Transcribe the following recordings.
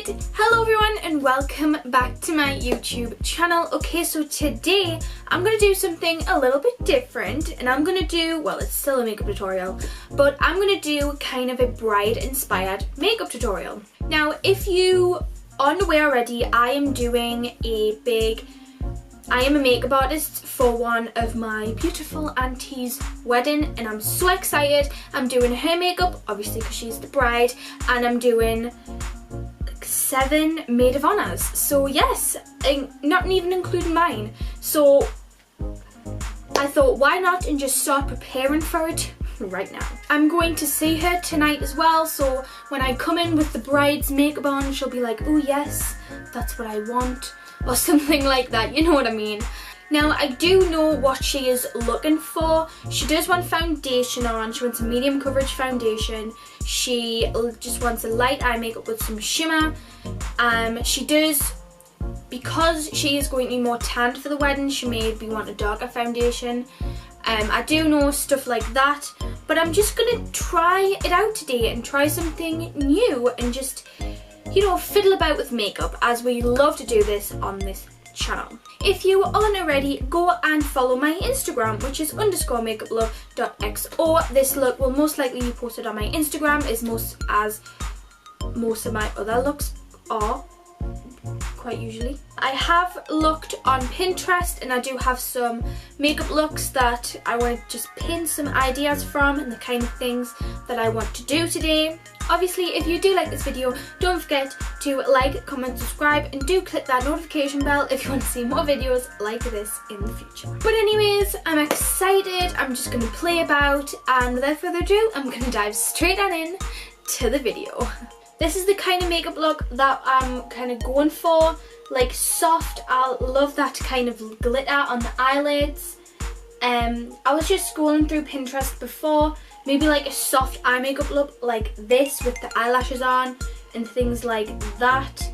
Right, hello everyone and welcome back to my YouTube channel. Okay, so today I'm going to do something a little bit different and I'm going to do, well, it's still a makeup tutorial, but I'm going to do kind of a bride inspired makeup tutorial. Now, if you aren't aware already, I am a makeup artist for one of my beautiful auntie's wedding and I'm so excited. I'm doing her makeup, obviously because she's the bride, and I'm doing like 7 maid of honors. So yes, not even including mine. So I thought, why not and just start preparing for it right now. I'm going to see her tonight as well, so when I come in with the bride's makeup on, she'll be like, oh yes, that's what I want, or something like that, you know what I mean. Now, I do know what she is looking for. She does want foundation on. She wants a medium coverage foundation. She just wants a light eye makeup with some shimmer. She does, because she is going to be more tanned for the wedding, she may want a darker foundation. I do know stuff like that, but I'm just going to try it out today and try something new and just, you know, fiddle about with makeup, as we love to do this on this channel. If you aren't already, go and follow my Instagram, which is _makeuplove.xo. This look will most likely be posted on my Instagram, as most of my other looks are, quite usually. I have looked on Pinterest and I do have some makeup looks that I want to just pin some ideas from and the kind of things that I want to do today. Obviously, if you do like this video, don't forget to like, comment, subscribe, and do click that notification bell if you want to see more videos like this in the future. But anyways, I'm excited. I'm just going to play about, and without further ado, I'm going to dive straight on in to the video. This is the kind of makeup look that I'm kind of going for, like soft. I love that kind of glitter on the eyelids. I was just scrolling through Pinterest before, maybe like a soft eye makeup look like this with the eyelashes on and things like that.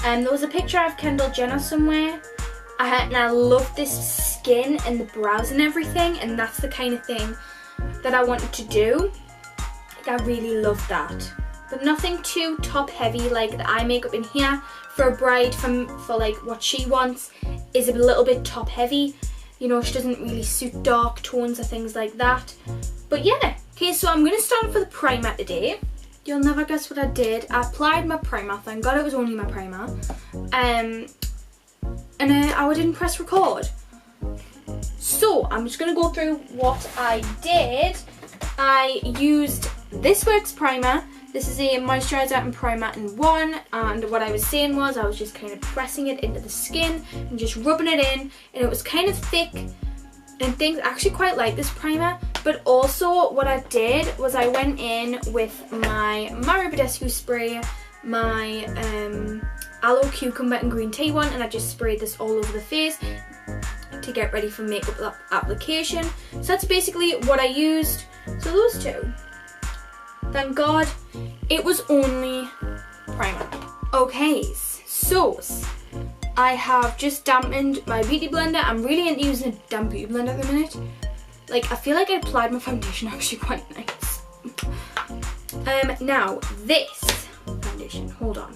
There was a picture of Kendall Jenner somewhere, and I love this skin and the brows and everything, and that's the kind of thing that I wanted to do. Like, I really love that. But nothing too top heavy, like the eye makeup in here for a bride, for like what she wants is a little bit top heavy. You know, she doesn't really suit dark tones or things like that. But yeah, okay, so I'm going to start with the primer today. You'll never guess what I did. I applied my primer, thank God it was only my primer. I didn't press record. So I'm just going to go through what I did. I used This Works primer. This is a moisturiser and primer in one, and what I was saying was I was just kind of pressing it into the skin and just rubbing it in, and it was kind of thick and things. I actually quite like this primer, but also what I did was I went in with my Mario Badescu spray, my aloe cucumber and green tea one, and I just sprayed this all over the face to get ready for makeup application. So that's basically what I used. So those two. Thank God it was only primer. Okay, so I have just dampened my beauty blender. I'm really into using a damp beauty blender at the minute. Like, I feel like I applied my foundation actually quite nice. Now this foundation, hold on.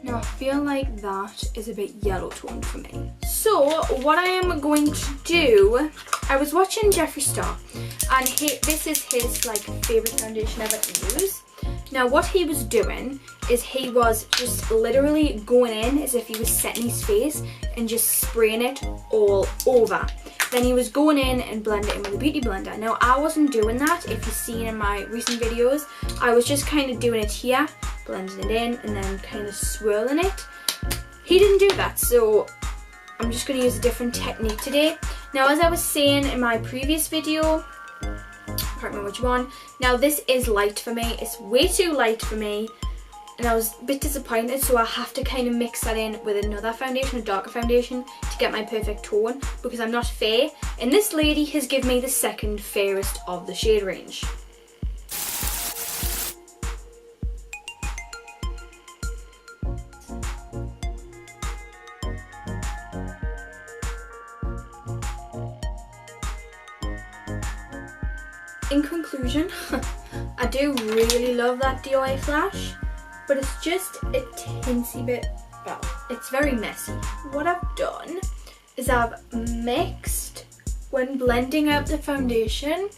Now I feel like that is a bit yellow toned for me. So what I am going to do, I was watching Jeffree Star, and this is his like favourite foundation ever to use. Now what he was doing is he was just literally going in as if he was setting his face and just spraying it all over. Then he was going in and blending it in with a beauty blender. Now I wasn't doing that. If you've seen in my recent videos, I was just kind of doing it here, blending it in and then kind of swirling it. He didn't do that, so I'm just going to use a different technique today. Now, as I was saying in my previous video, I can't remember which one, now this is light for me. It's way too light for me, and I was a bit disappointed, so I have to kind of mix that in with another foundation, a darker foundation, to get my perfect tone, because I'm not fair, and this lady has given me the second fairest of the shade range. In conclusion, I do really love that DOI flash, but it's just a teensy bit, well, it's very messy. What I've done is I've mixed, when blending out the foundation,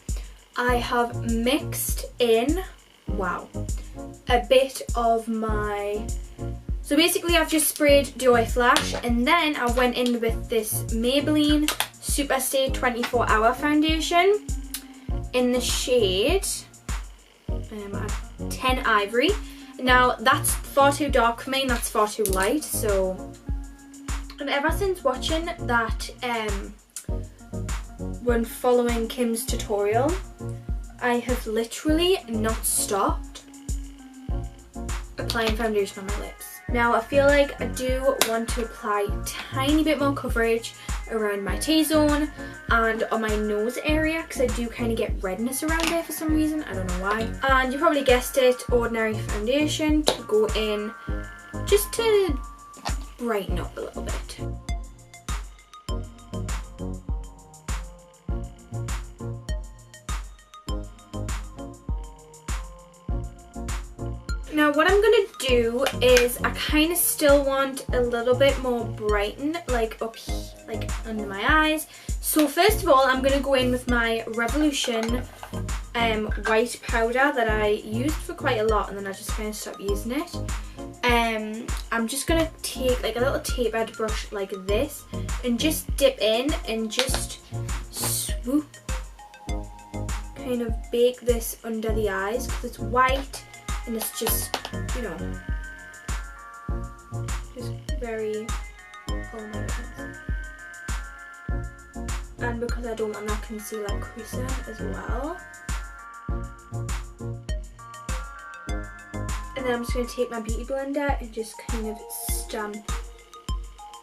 I have mixed in, wow, a bit of my, so basically I've just sprayed DOI flash, and then I went in with this Maybelline Superstay 24 Hour foundation in the shade 10 Ivory. Now that's far too dark for me and that's far too light, so, and ever since watching that when following Kim's tutorial, I have literally not stopped applying foundation on my lips. Now I feel like I do want to apply a tiny bit more coverage around my T-zone and on my nose area, because I do kind of get redness around there for some reason, I don't know why. And you probably guessed it, ordinary foundation to go in just to brighten up a little bit. Now what I'm going to do is I kind of still want a little bit more brighten, like up here, like under my eyes. So first of all, I'm going to go in with my Revolution white powder that I used for quite a lot and then I just kind of stopped using it. I'm just going to take like a little tapered brush like this and just dip in and just swoop, kind of bake this under the eyes because it's white. And it's just, you know, just very, oh my goodness. And because I don't want that concealer creasing as well. And then I'm just going to take my beauty blender and just kind of stamp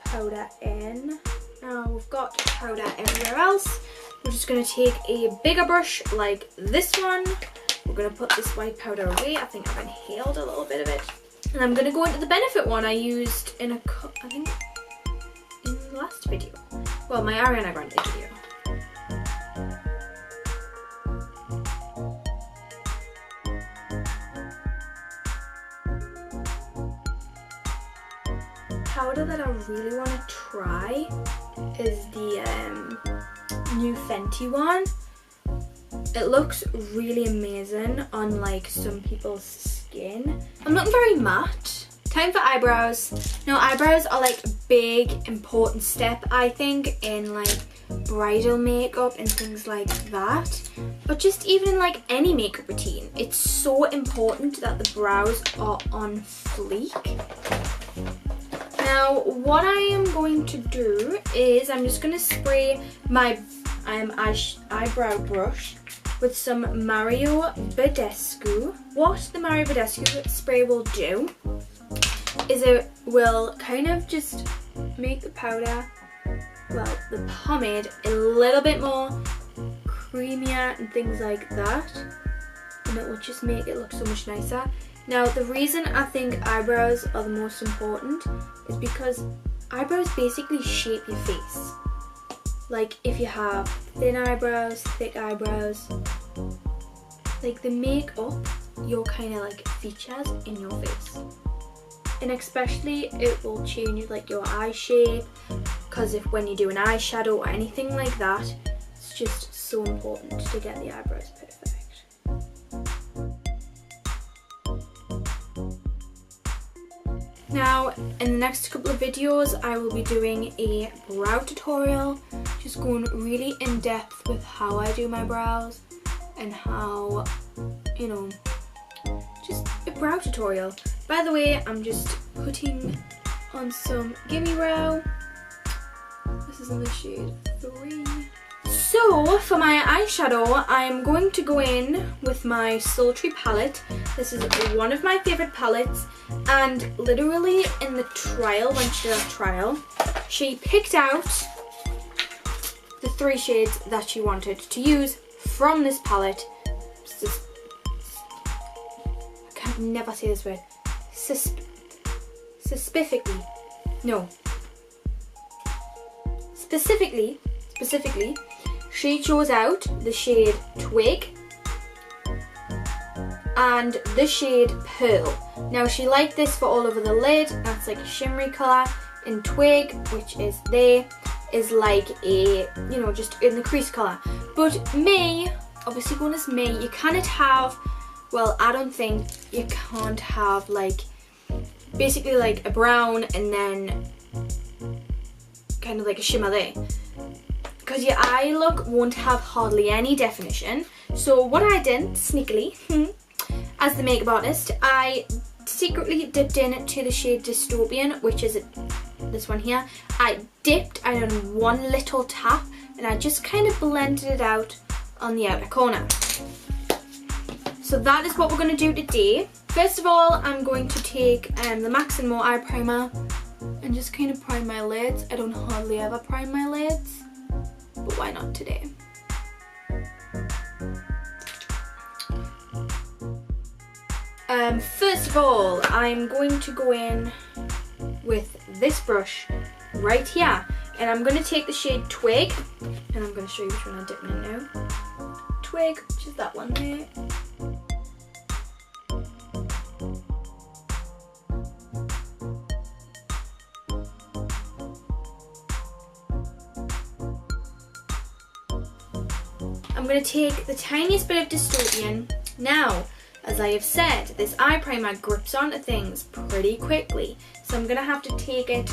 powder in. Now we've got powder everywhere else. We're just going to take a bigger brush like this one. We're going to put this white powder away. I think I've inhaled a little bit of it. And I'm going to go into the Benefit one I used in I think in the last video. Well, my Ariana Grande video. Powder that I really want to try is the new Fenty one. It looks really amazing on like some people's skin. I'm looking very matte. Time for eyebrows. Now eyebrows are like a big important step I think in like bridal makeup and things like that. But just even in like any makeup routine, it's so important that the brows are on fleek. Now what I am going to do is I'm just going to spray my eyebrow brush with some Mario Badescu. What the Mario Badescu spray will do is it will kind of just make the powder, well, the pomade a little bit more creamier and things like that, and it will just make it look so much nicer. Now the reason I think eyebrows are the most important is because eyebrows basically shape your face. Like if you have thin eyebrows, thick eyebrows, like they make up your kind of like features in your face. And especially it will change like your eye shape, because if when you do an eyeshadow or anything like that, it's just so important to get the eyebrows perfect. Now in the next couple of videos I will be doing a brow tutorial, just going really in depth with how I do my brows and how, you know, just a brow tutorial. By the way, I'm just putting on some Gimme Brow. This is in the shade 3. So for my eyeshadow, I'm going to go in with my Sultry palette. This is one of my favourite palettes, and literally in the trial, when she did a trial, she picked out the 3 shades that she wanted to use from this palette. I can never say this word. Specifically, she chose out the shade Twig, and the shade Pearl. Now she liked this for all over the lid. That's like a shimmery colour. And Twig, which is there, is like a, you know, just in the crease colour. But me, obviously going as me, you cannot have, well, I don't think you can't have like basically like a brown and then kind of like a shimmer there, because your eye look won't have hardly any definition. So what I did sneakily as the makeup artist, I secretly dipped into the shade Dystopian, which is this one here. I done one little tap and I just kind of blended it out on the outer corner. So that is what we're going to do today. First of all, I'm going to take the Max & More eye primer and just kind of prime my lids. I don't hardly ever prime my lids, but why not today? First of all, I'm going to go in with this brush right here, and I'm going to take the shade Twig, and I'm going to show you which one I'm dipping in now. Twig, which is that one there. I'm going to take the tiniest bit of Dystopian. Now, as I have said, this eye primer grips onto things pretty quickly, so I'm going to have to take it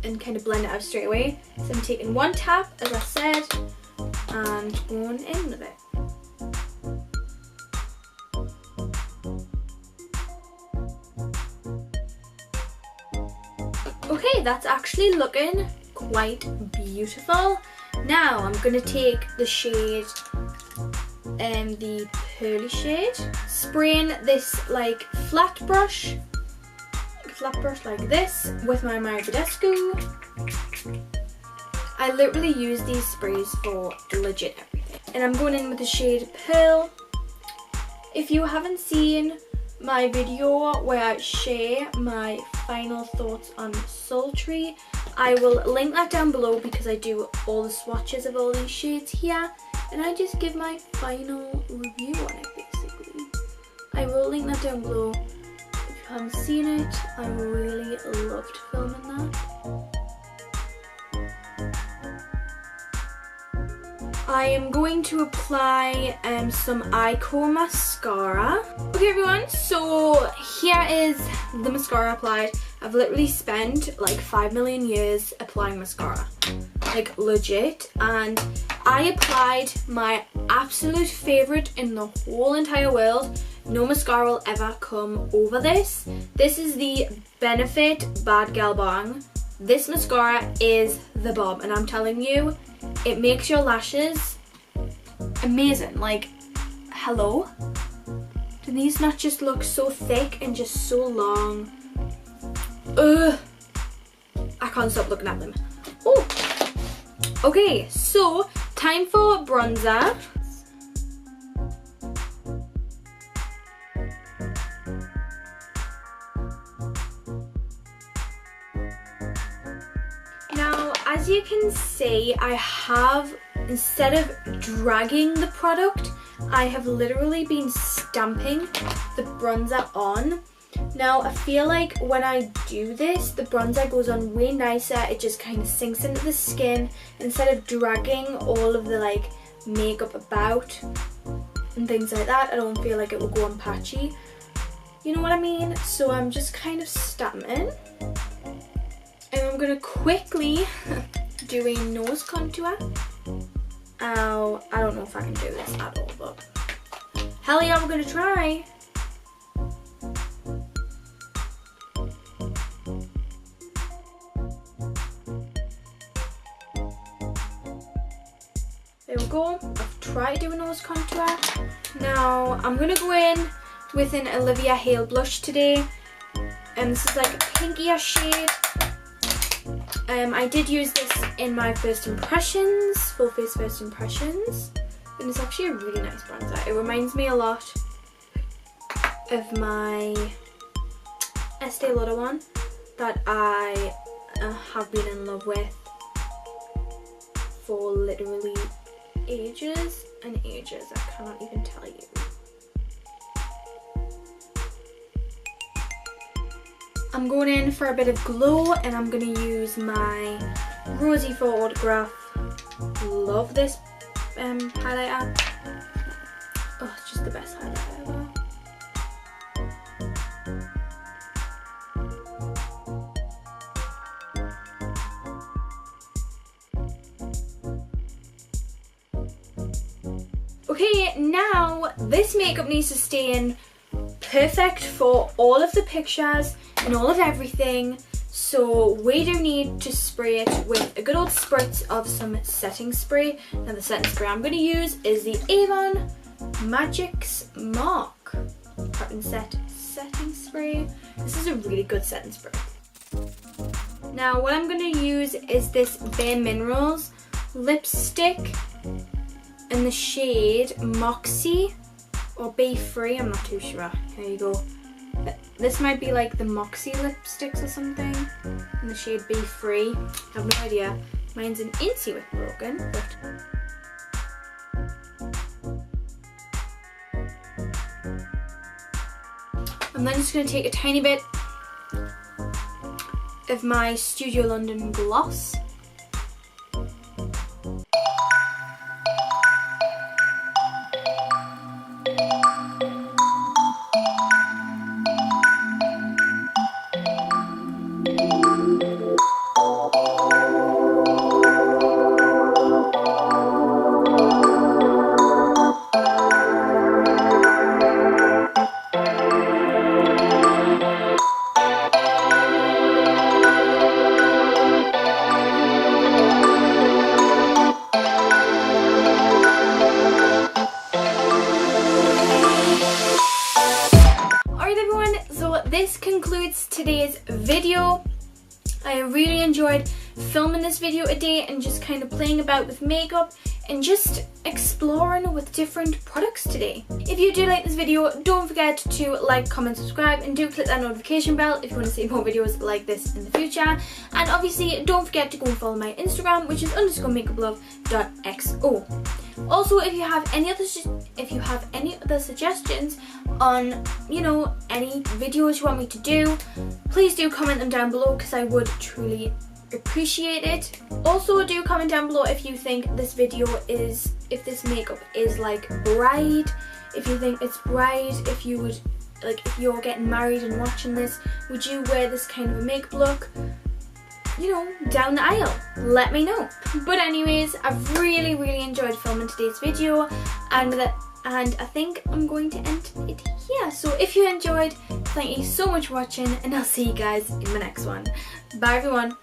and kind of blend it out straight away. So I'm taking one tap, as I said, and going in with it. Okay, that's actually looking quite beautiful. Now I'm going to take the shade, the pearly shade, spraying this like flat brush like this with my Mary Badescu. I literally use these sprays for legit everything. And I'm going in with the shade Pearl. If you haven't seen my video where I share my final thoughts on Sultry, I will link that down below, because I do all the swatches of all these shades here and I just give my final review on it basically. I will link that down below. If you haven't seen it, I really loved filming that. I am going to apply some Eye-Core mascara. Okay everyone, so here is the mascara applied. I've literally spent like 5 million years applying mascara, like legit, and I applied my absolute favourite in the whole entire world. No mascara will ever come over this. This is the Benefit Bad Girl Bang. This mascara is the bomb, and I'm telling you, it makes your lashes amazing. Like, hello? Do these not just look so thick and just so long? Ugh, I can't stop looking at them. Oh, okay, so time for bronzer. Now, as you can see, I have, instead of dragging the product, I have literally been stamping the bronzer on. Now I feel like when I do this, the bronzer goes on way nicer. It just kind of sinks into the skin instead of dragging all of the like makeup about and things like that. I don't feel like it will go on patchy. You know what I mean? So I'm just kind of stamping. And I'm going to quickly do a nose contour. Ow, I don't know if I can do this at all, but hell yeah, we're going to try. There we go. I've tried doing nose contour. Now I'm going to go in with an Olivia Hale blush today. And this is like a pinkier shade. I did use this in my first impressions, full face first impressions. And it's actually a really nice bronzer. It reminds me a lot of my Estee Lauder one that I have been in love with for literally ages and ages. I cannot even tell you. I'm going in for a bit of glow, and I'm going to use my Rosie for Autograph. Love this highlighter. Oh, it's just the best highlighter ever. Okay, now this makeup needs to stay in perfect for all of the pictures and all of everything. So we do need to spray it with a good old spritz of some setting spray. Now the setting spray I'm going to use is the Avon Magic's Mark Prep and Set setting spray. This is a really good setting spray. Now what I'm going to use is this Bare Minerals lipstick in the shade Moxie or Be Free, I'm not too sure. Here you go. This might be like the Moxie lipsticks or something in the shade Be Free. I have no idea. Mine's an incy with broken, but I'm then just going to take a tiny bit of my Studio London gloss. This concludes today's video. I really enjoyed filming this video today and just kind of playing about with makeup and just exploring with different products today. If you do like this video, don't forget to like, comment, subscribe, and do click that notification bell if you want to see more videos like this in the future. And obviously don't forget to go and follow my Instagram, which is _makeuplove.xo. Also, if you have any other suggestions on, you know, any videos you want me to do, please do comment them down below because I would truly appreciate it. Also, do comment down below if you think this this makeup is like Bride, if you think it's Bride, if you would, like, if you're getting married and watching this, would you wear this kind of a makeup look, you know, down the aisle? Let me know. But anyways, I've really enjoyed filming today's video, and I think I'm going to end it here. So if you enjoyed, thank you so much for watching, and I'll see you guys in the next one. Bye everyone.